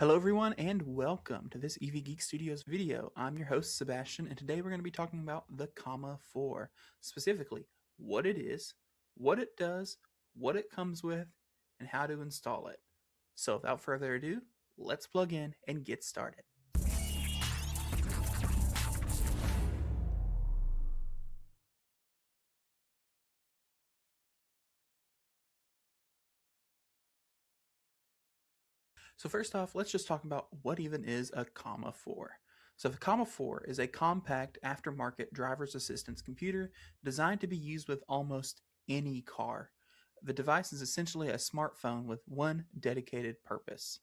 Hello everyone and welcome to this Geek Studios video. I'm your host Sebastian and today we're going to be talking about the Comma 4, specifically what it is, what it does, what it comes with, and how to install it. So without further ado, let's plug in and get started. So first off, let's just talk about what even is a Comma 4. So the Comma 4 is a compact aftermarket driver's assistance computer designed to be used with almost any car. The device is essentially a smartphone with one dedicated purpose.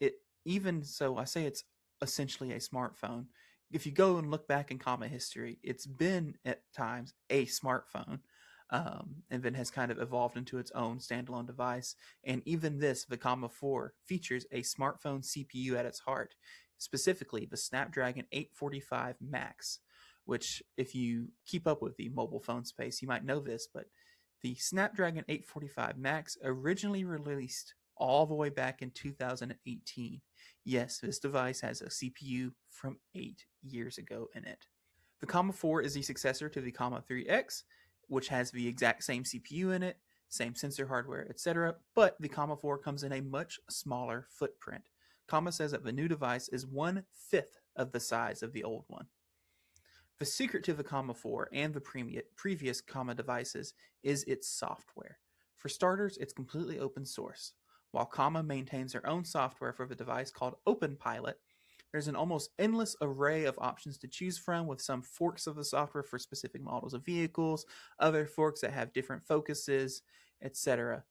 I say it's essentially a smartphone. If you go and look back in Comma history, it's been at times a smartphone, and then has kind of evolved into its own standalone device. And even this, the Comma 4, features a smartphone CPU at its heart, specifically the Snapdragon 845 Max, which, if you keep up with the mobile phone space, you might know this, but the Snapdragon 845 Max originally released all the way back in 2018. Yes, this device has a CPU from 8 years ago in it. The Comma 4 is the successor to the Comma 3X, which has the exact same CPU in it, same sensor hardware, etc., but the Comma 4 comes in a much smaller footprint. Comma says that the new device is 1/5 of the size of the old one. The secret to the Comma 4 and the previous Comma devices is its software. For starters, it's completely open source. While Comma maintains their own software for the device called OpenPilot, there's an almost endless array of options to choose from, with some forks of the software for specific models of vehicles, other forks that have different focuses, etc.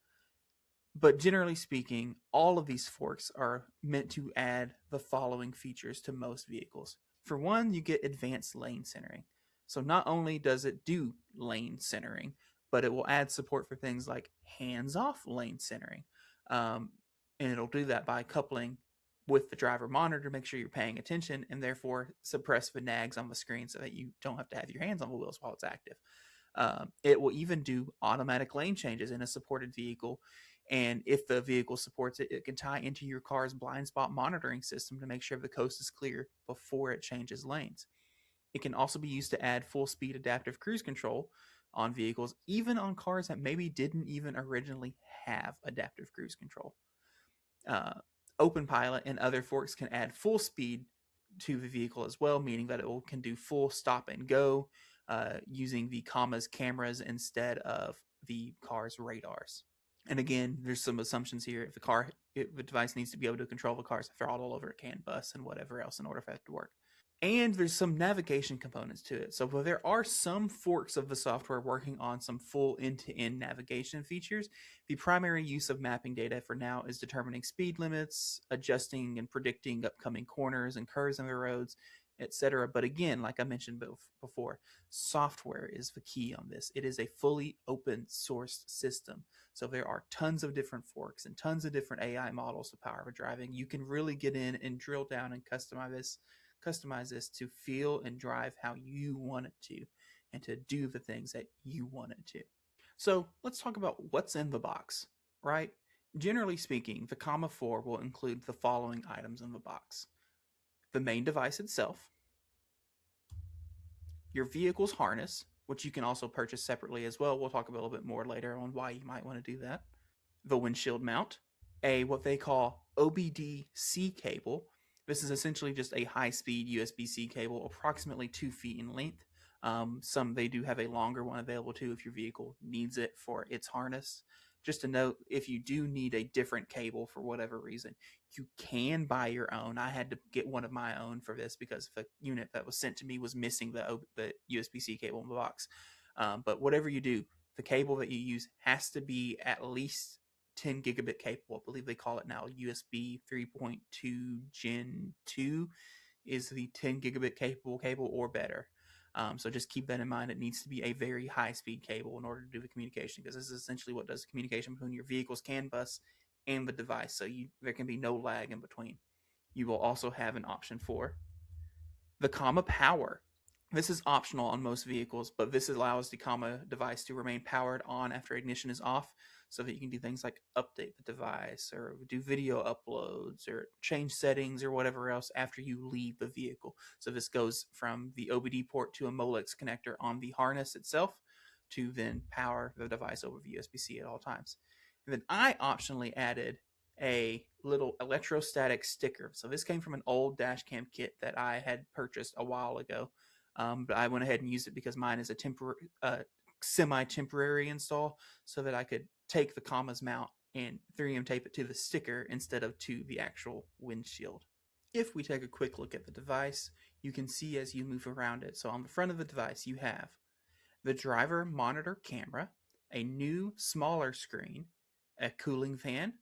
But generally speaking, all of these forks are meant to add the following features to most vehicles. For one, you get advanced lane centering. So not only does it do lane centering, but it will add support for things like hands-off lane centering. And it'll do that by coupling with the driver monitor to make sure you're paying attention and therefore suppress the nags on the screen so that you don't have to have your hands on the wheels while it's active. It will even do automatic lane changes in a supported vehicle. And if the vehicle supports it, it can tie into your car's blind spot monitoring system to make sure the coast is clear before it changes lanes. It can also be used to add full speed adaptive cruise control on vehicles, even on cars that maybe didn't even originally have adaptive cruise control. OpenPilot and other forks can add full speed to the vehicle as well, meaning that it can do full stop and go using the Comma's cameras instead of the car's radars. And again, there's some assumptions here. If the device needs to be able to control the car's throttle over a CAN bus and whatever else in order for that to work. And there's some navigation components to it. So while there are some forks of the software working on some full end-to-end navigation features, the primary use of mapping data for now is determining speed limits, adjusting and predicting upcoming corners and curves in the roads, etc. But again, like I mentioned before, software is the key on this. It is a fully open source system. So there are tons of different forks and tons of different AI models to power the driving. You can really get in and drill down and customize this to feel and drive how you want it to, and to do the things that you want it to. So let's talk about what's in the box, right? Generally speaking, the Comma 4 will include the following items in the box: the main device itself, your vehicle's harness, which you can also purchase separately as well. We'll talk a little bit more later on why you might want to do that. The windshield mount, a what they call OBD-C cable. This is essentially just a high-speed USB-C cable, approximately 2 feet in length. They do have a longer one available too if your vehicle needs it for its harness. Just a note, if you do need a different cable for whatever reason, you can buy your own. I had to get one of my own for this because the unit that was sent to me was missing the USB-C cable in the box. But whatever you do, the cable that you use has to be at least 10 gigabit capable. I believe they call it now USB 3.2 Gen 2 is the 10 gigabit capable cable or better. So just keep that in mind. It needs to be a very high speed cable in order to do the communication, because this is essentially what does the communication between your vehicle's CAN bus and the device. So there can be no lag in between. You will also have an option for the Comma power. This is optional on most vehicles, but this allows the Comma device to remain powered on after ignition is off. so that you can do things like update the device or do video uploads or change settings or whatever else after you leave the vehicle. So this goes from the OBD port to a Molex connector on the harness itself to then power the device over USB-C at all times. And then I optionally added a little electrostatic sticker. So this came from an old dash cam kit that I had purchased a while ago, but I went ahead and used it because mine is a semi-temporary install, so that I could take the commas mount and 3M tape it to the sticker instead of to the actual windshield. If we take a quick look at the device, you can see as you move around it. So on the front of the device, you have the driver monitor camera, a new smaller screen, a cooling fan.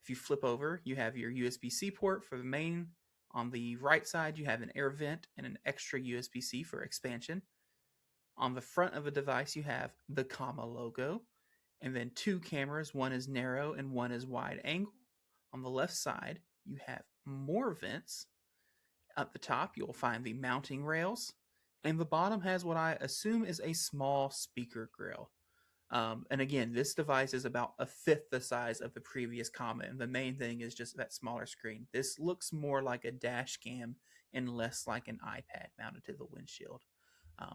If you flip over, you have your USB-C port for the main. On the right side, you have an air vent and an extra USB-C for expansion. On the front of the device, you have the comma logo, and then two cameras. One is narrow and one is wide angle. On the left side, you have more vents. At the top, you'll find the mounting rails, and the bottom has what I assume is a small speaker grill. And again, this device is about a fifth the size of the previous comma, and the main thing is just that smaller screen. This looks more like a dash cam and less like an iPad mounted to the windshield.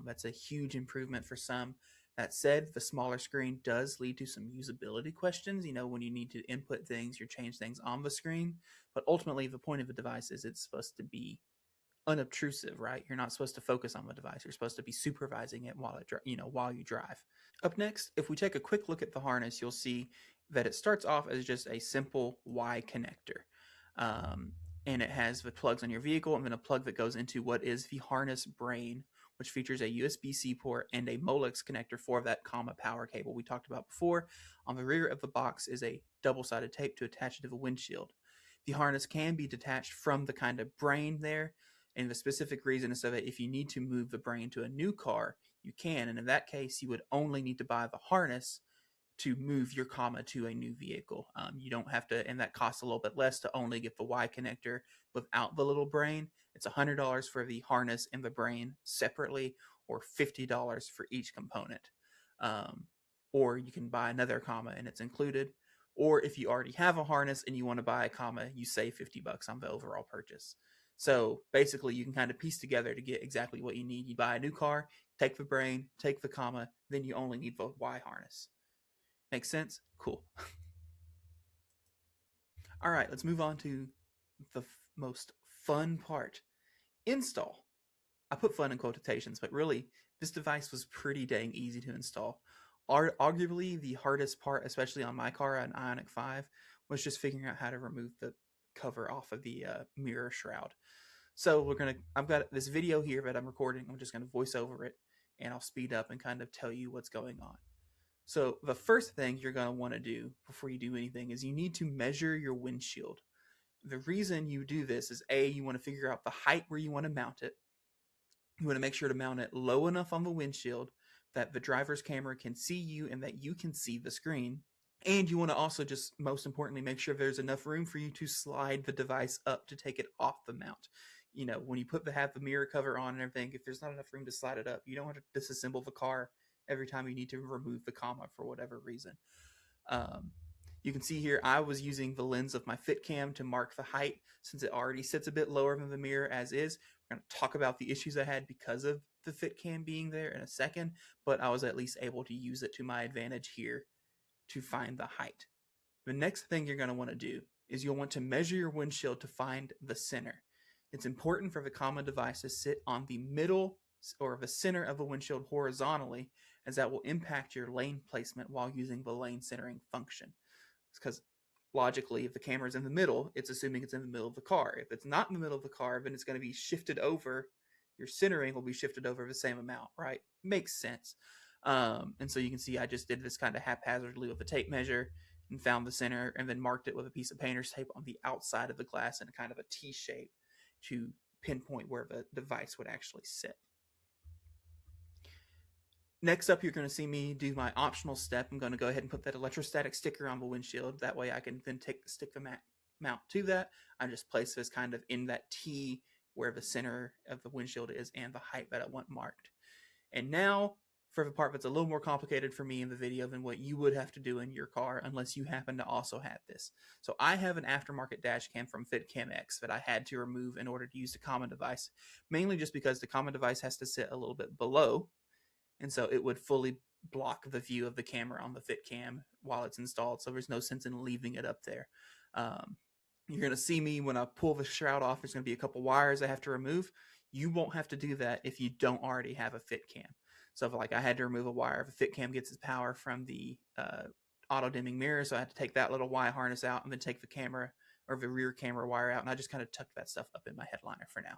That's a huge improvement for some. That said, the smaller screen does lead to some usability questions. You know, when you need to input things or change things on the screen. But ultimately, the point of the device is it's supposed to be unobtrusive, right? You're not supposed to focus on the device. You're supposed to be supervising it while while you drive. Up next, if we take a quick look at the harness, you'll see that it starts off as just a simple Y connector. And it has the plugs on your vehicle and then a plug that goes into what is the harness brain, which features a USB-C port and a Molex connector for that comma power cable we talked about before. On the rear of the box is a double-sided tape to attach it to the windshield. The harness can be detached from the kind of brain there, and the specific reason is so that if you need to move the brain to a new car, you can, and in that case, you would only need to buy the harness to move your comma to a new vehicle. You don't have to, and that costs a little bit less to only get the Y connector without the little brain. It's $100 for the harness and the brain separately, or $50 for each component. Or you can buy another comma and it's included. Or if you already have a harness and you want to buy a comma, you save $50 on the overall purchase. So basically, you can kind of piece together to get exactly what you need. You buy a new car, take the brain, take the comma, then you only need the Y harness. Make sense? Cool. All right, let's move on to the most fun part. Install. I put fun in quotations, but really, this device was pretty dang easy to install. Arguably, the hardest part, especially on my car, an Ioniq 5, was just figuring out how to remove the cover off of the mirror shroud. So I've got this video here that I'm recording. I'm just gonna voice over it, and I'll speed up and kind of tell you what's going on. So the first thing you're gonna want to do before you do anything is you need to measure your windshield. The reason you do this is you want to figure out the height where you want to mount it. You want to make sure to mount it low enough on the windshield that the driver's camera can see you and that you can see the screen. And you want to also, just most importantly, make sure there's enough room for you to slide the device up to take it off the mount. You know, when you have the mirror cover on and everything, if there's not enough room to slide it up, you don't have to disassemble the car every time you need to remove the comma for whatever reason. You can see here I was using the lens of my fit cam to mark the height, since it already sits a bit lower than the mirror as is. We're going to talk about the issues I had because of the fit cam being there in a second, but I was at least able to use it to my advantage here to find the height. The next thing you're going to want to do is you'll want to measure your windshield to find the center. It's important for the comma device to sit on the middle or the center of the windshield horizontally, as that will impact your lane placement while using the lane centering function. It's because logically, if the camera's in the middle, it's assuming it's in the middle of the car. If it's not in the middle of the car, then it's going to be shifted over. Your centering will be shifted over the same amount, right? Makes sense. And so you can see I just did this kind of haphazardly with a tape measure and found the center and then marked it with a piece of painter's tape on the outside of the glass in a kind of a T shape to pinpoint where the device would actually sit. Next up, you're going to see me do my optional step. I'm going to go ahead and put that electrostatic sticker on the sticker. That way I can then stick the mount to that. I just place this kind of in that T where the center of the windshield is and the height that I want marked. And now for the part that's a little more complicated for me in the video than what you would have to do in your car unless you happen to also have this. So I have an aftermarket dash cam from FitCamX that I had to remove in order to use the common device, mainly just because the common device has to sit a little bit below, and so it would fully block the view of the camera on the FitCam while it's installed, so there's no sense in leaving it up there. Um, you're going to see me when I pull the shroud off, there's going to be a couple wires I have to remove. You won't have to do that if you don't already have a FitCam. So if, like, I had to remove a wire, if a FitCam gets its power from the auto dimming mirror, so I had to take that little Y harness out and then take the camera or the rear camera wire out, and I just kind of tucked that stuff up in my headliner for now.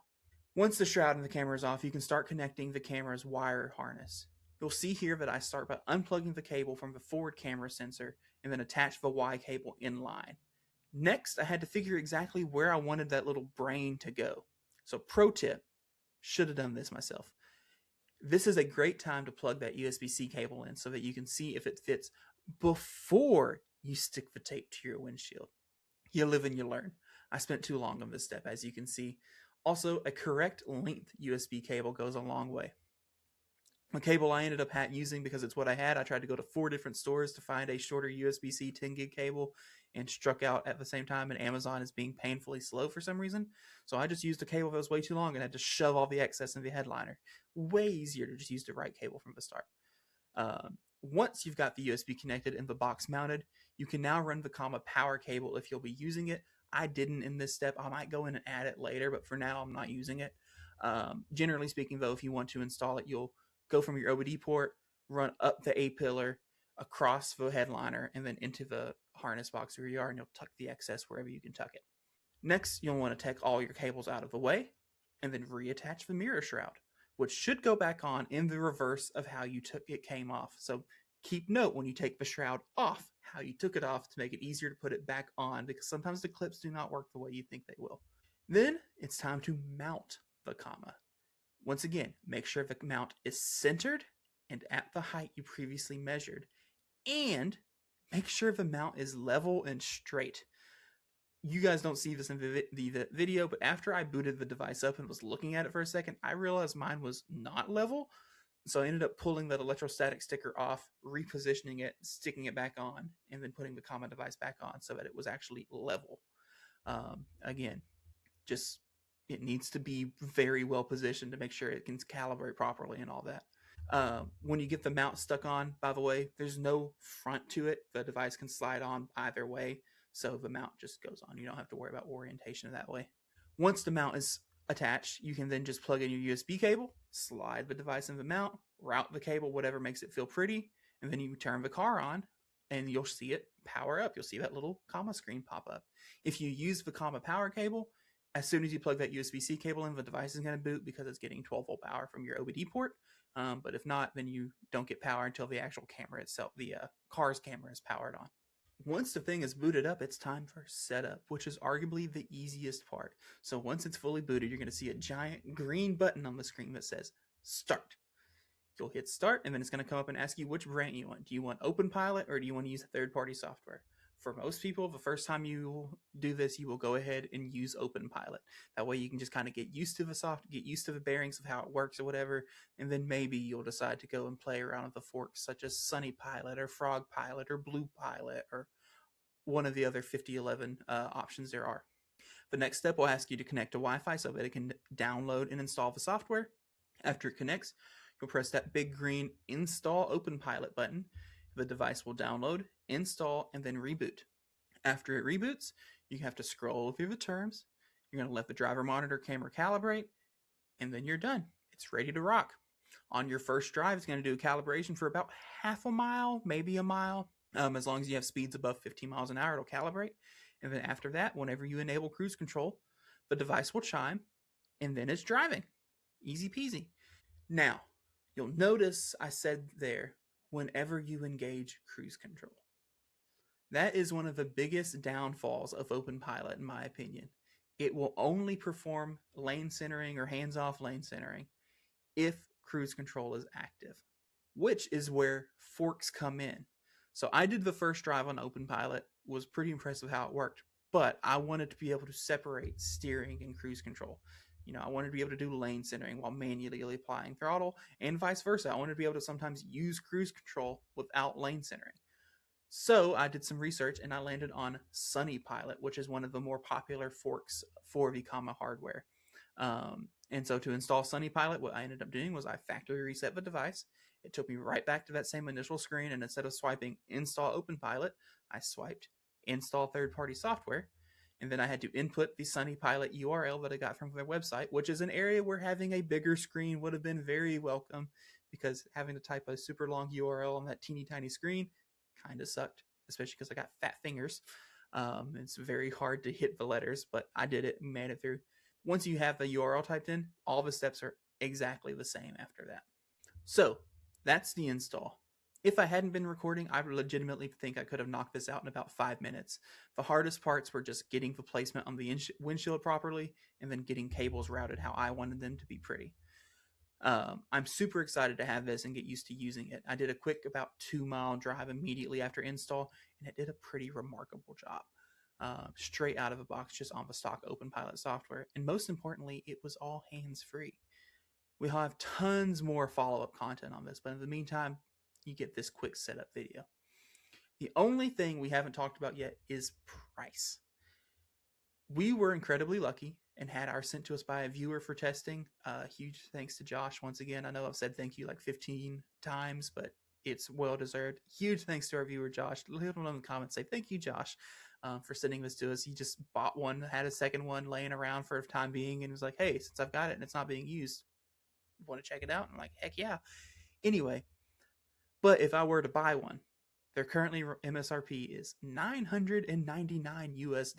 Once the shroud and the camera is off, you can start connecting the camera's wire harness. You'll see here that I start by unplugging the cable from the forward camera sensor and then attach the Y cable in line. Next, I had to figure exactly where I wanted that little brain to go. So pro tip, should have done this myself. This is a great time to plug that USB-C cable in so that you can see if it fits before you stick the tape to your windshield. You live and you learn. I spent too long on this step, as you can see. Also, a correct length USB cable goes a long way. The cable I ended up using, because it's what I had, I tried to go to 4 different stores to find a shorter USB-C 10 gig cable and struck out at the same time, and Amazon is being painfully slow for some reason. So I just used a cable that was way too long and had to shove all the excess in the headliner. Way easier to just use the right cable from the start. Once you've got the USB connected and the box mounted, you can now run the comma power cable if you'll be using it. I didn't in this step. I might go in and add it later, but for now I'm not using it. Generally speaking, though, if you want to install it, you'll go from your OBD port, run up the A-pillar, across the headliner, and then into the harness box where you are, and you'll tuck the excess wherever you can tuck it. Next, you'll want to take all your cables out of the way, and then reattach the mirror shroud, which should go back on in the reverse of how it came off. So keep note when you take the shroud off, how you took it off to make it easier to put it back on, because sometimes the clips do not work the way you think they will. Then it's time to mount the comma. Once again, make sure the mount is centered and at the height you previously measured, and make sure the mount is level and straight. You guys don't see this in the video, but after I booted the device up and was looking at it for a second, I realized mine was not level. So I ended up pulling that electrostatic sticker off, repositioning it, sticking it back on, and then putting the comma device back on so that it was actually level. Again, just it needs to be very well positioned to make sure it can calibrate properly and all that. When you get the mount stuck on, by the way, there's no front to it. The device can slide on either way, so the mount just goes on. You don't have to worry about orientation that way. Once the mount is attached, you can then just plug in your USB cable, slide the device in the mount, route the cable, whatever makes it feel pretty, and then you turn the car on, and you'll see it power up. You'll see that little comma screen pop up. If you use the comma power cable, as soon as you plug that USB-C cable in, the device is going to boot because it's getting 12-volt power from your OBD port. But if not, then you don't get power until the actual camera itself, the car's camera, is powered on. Once the thing is booted up, it's time for setup, which is arguably the easiest part. So once it's fully booted, you're going to see a giant green button on the screen that says Start. You'll hit Start, and then it's going to come up and ask you which brand you want. Do you want OpenPilot, or do you want to use third-party software? For most people, the first time you do this, you will go ahead and use OpenPilot. That way you can just kind of get used to get used to the bearings of how it works or whatever, and then maybe you'll decide to go and play around with the forks such as Sunny Pilot or Frog Pilot or Blue Pilot or one of the other 5011 options there are. The next step will ask you to connect to Wi-Fi so that it can download and install the software. After it connects, you'll press that big green Install OpenPilot button. The device will download, install, and then reboot. After it reboots, you have to scroll through the terms. You're going to let the driver monitor camera calibrate, and then you're done. It's ready to rock. On your first drive, it's going to do a calibration for about half a mile, maybe a mile. As long as you have speeds above 15 miles an hour, it'll calibrate. And then after that, whenever you enable cruise control, the device will chime, and then it's driving. Easy peasy. Now, you'll notice I said there, whenever you engage cruise control. That is one of the biggest downfalls of OpenPilot, in my opinion. It will only perform lane centering or hands-off lane centering if cruise control is active, which is where forks come in. So I did the first drive on OpenPilot, was pretty impressed with how it worked, but I wanted to be able to separate steering and cruise control. I wanted to be able to do lane centering while manually applying throttle, and vice versa. I wanted to be able to sometimes use cruise control without lane centering. So I did some research and I landed on Sunny Pilot, which is one of the more popular forks for Vcama hardware. And so to install Sunny Pilot, what I ended up doing was I factory reset the device. It took me right back to that same initial screen, and instead of swiping install OpenPilot, I swiped install third-party software. And then I had to input the Sunny Pilot URL that I got from their website, which is an area where having a bigger screen would have been very welcome, because having to type a super long URL on that teeny tiny screen kind of sucked, especially because I got fat fingers. It's very hard to hit the letters, but I did it and made it through. Once you have the URL typed in, all the steps are exactly the same after that. So that's the install. If I hadn't been recording, I legitimately think I could have knocked this out in about 5 minutes. The hardest parts were just getting the placement on the windshield properly and then getting cables routed how I wanted them to be pretty. I'm super excited to have this and get used to using it. I did a quick about 2-mile drive immediately after install, and it did a pretty remarkable job. Straight out of the box, just on the stock OpenPilot software. And most importantly, it was all hands-free. We'll have tons more follow-up content on this, but in the meantime, you get this quick setup video. The only thing we haven't talked about yet is price. We were incredibly lucky and had ours sent to us by a viewer for testing. Huge thanks to Josh once again. I know I've said thank you like 15 times, but it's well deserved. Huge thanks to our viewer Josh. Leave it in the comments, say thank you, Josh, for sending this to us. He just bought one, had a second one laying around for the time being, and was like, hey, since I've got it and it's not being used, want to check it out? I'm like, heck yeah. Anyway, but if I were to buy one, their currently MSRP is $999 US,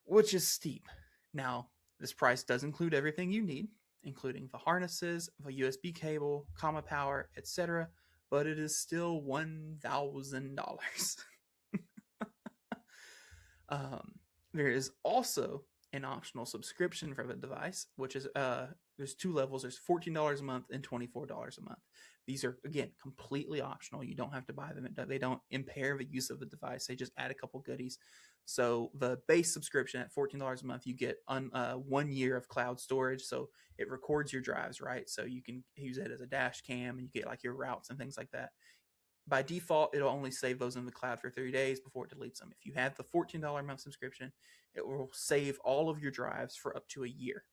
which is steep. Now, this price does include everything you need, including the harnesses, the USB cable, comma power, etc., but it is still $1,000. There is also an optional subscription for the device, which is there's 2 levels. There's $14 a month and $24 a month. These are, again, completely optional. You don't have to buy them. They don't impair the use of the device. They just add a couple goodies. So the base subscription at $14 a month, you get 1 year of cloud storage. So it records your drives, right? So you can use it as a dash cam, and you get like your routes and things like that. By default, it'll only save those in the cloud for 30 days before it deletes them. If you have the $14 a month subscription, it will save all of your drives for up to a year.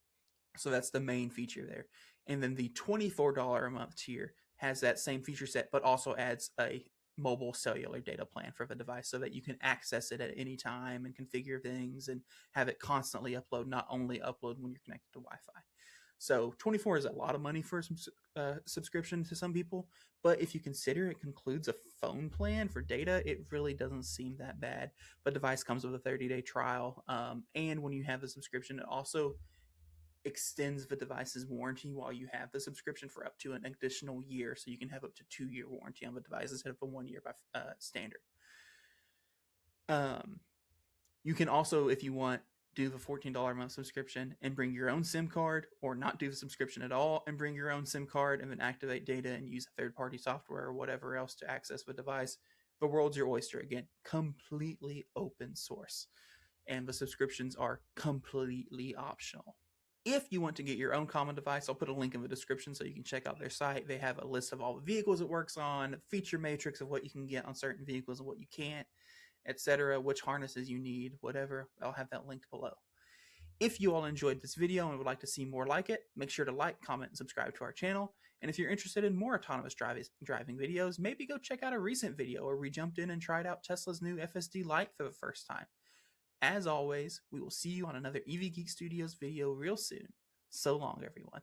So that's the main feature there. And then the $24 a month tier has that same feature set, but also adds a mobile cellular data plan for the device so that you can access it at any time and configure things and have it constantly upload, not only upload when you're connected to Wi-Fi. So 24 is a lot of money for a subscription to some people, but if you consider it includes a phone plan for data, it really doesn't seem that bad. The device comes with a 30-day trial, and when you have the subscription, it also extends the device's warranty while you have the subscription for up to an additional year, so you can have up to 2-year warranty on the device instead of a 1 year by standard. You can also, if you want, do the $14 a month subscription and bring your own SIM card, or not do the subscription at all and bring your own SIM card and then activate data and use third-party software or whatever else to access the device. The world's your oyster. Again, completely open source, and the subscriptions are completely optional. If you want to get your own common device, I'll put a link in the description so you can check out their site. They have a list of all the vehicles it works on, feature matrix of what you can get on certain vehicles and what you can't, etc., which harnesses you need, whatever. I'll have that linked below. If you all enjoyed this video and would like to see more like it, make sure to like, comment, and subscribe to our channel. And if you're interested in more autonomous driving videos, maybe go check out a recent video where we jumped in and tried out Tesla's new FSD Lite for the first time. As always, we will see you on another EV Geek Studios video real soon. So long, everyone.